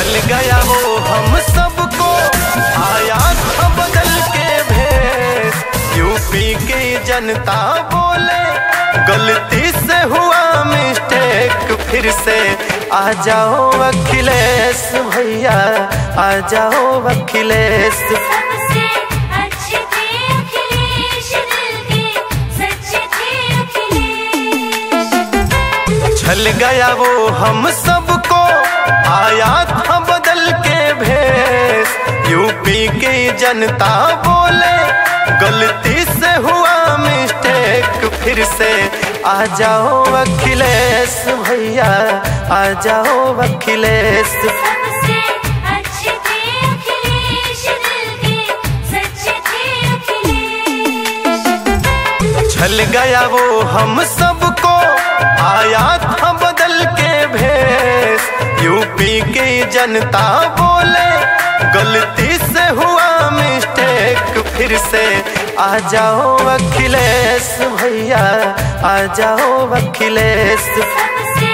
छल गया वो हम सबको, आया था बदल के भेष। यूपी की जनता बोले गलती से हुआ मिस्टेक, फिर से आ जाओ अखिलेश भैया, आ जाओ अखिलेश। सबसे अच्छे थे अखिलेश, दिल के सच्चे थे अखिलेश। छल गया वो हम सबको, आया था बदल के भेष। यूपी की जनता बोले गलती से हुआ मिस्टेक, फिर से आ जाओ अखिलेश भैया, आ जाओ अखिलेश। सबसे अच्छे थे अखिलेश, दिल के सच्चे थे अखिलेश। छल गया वो हम सबको, आया था बदल के भेष। यूपी की जनता बोले गलती से हुआ मिस्टेक, फिर से आ जाओ अखिलेश भैया, आ जाओ अखिलेश। सबसे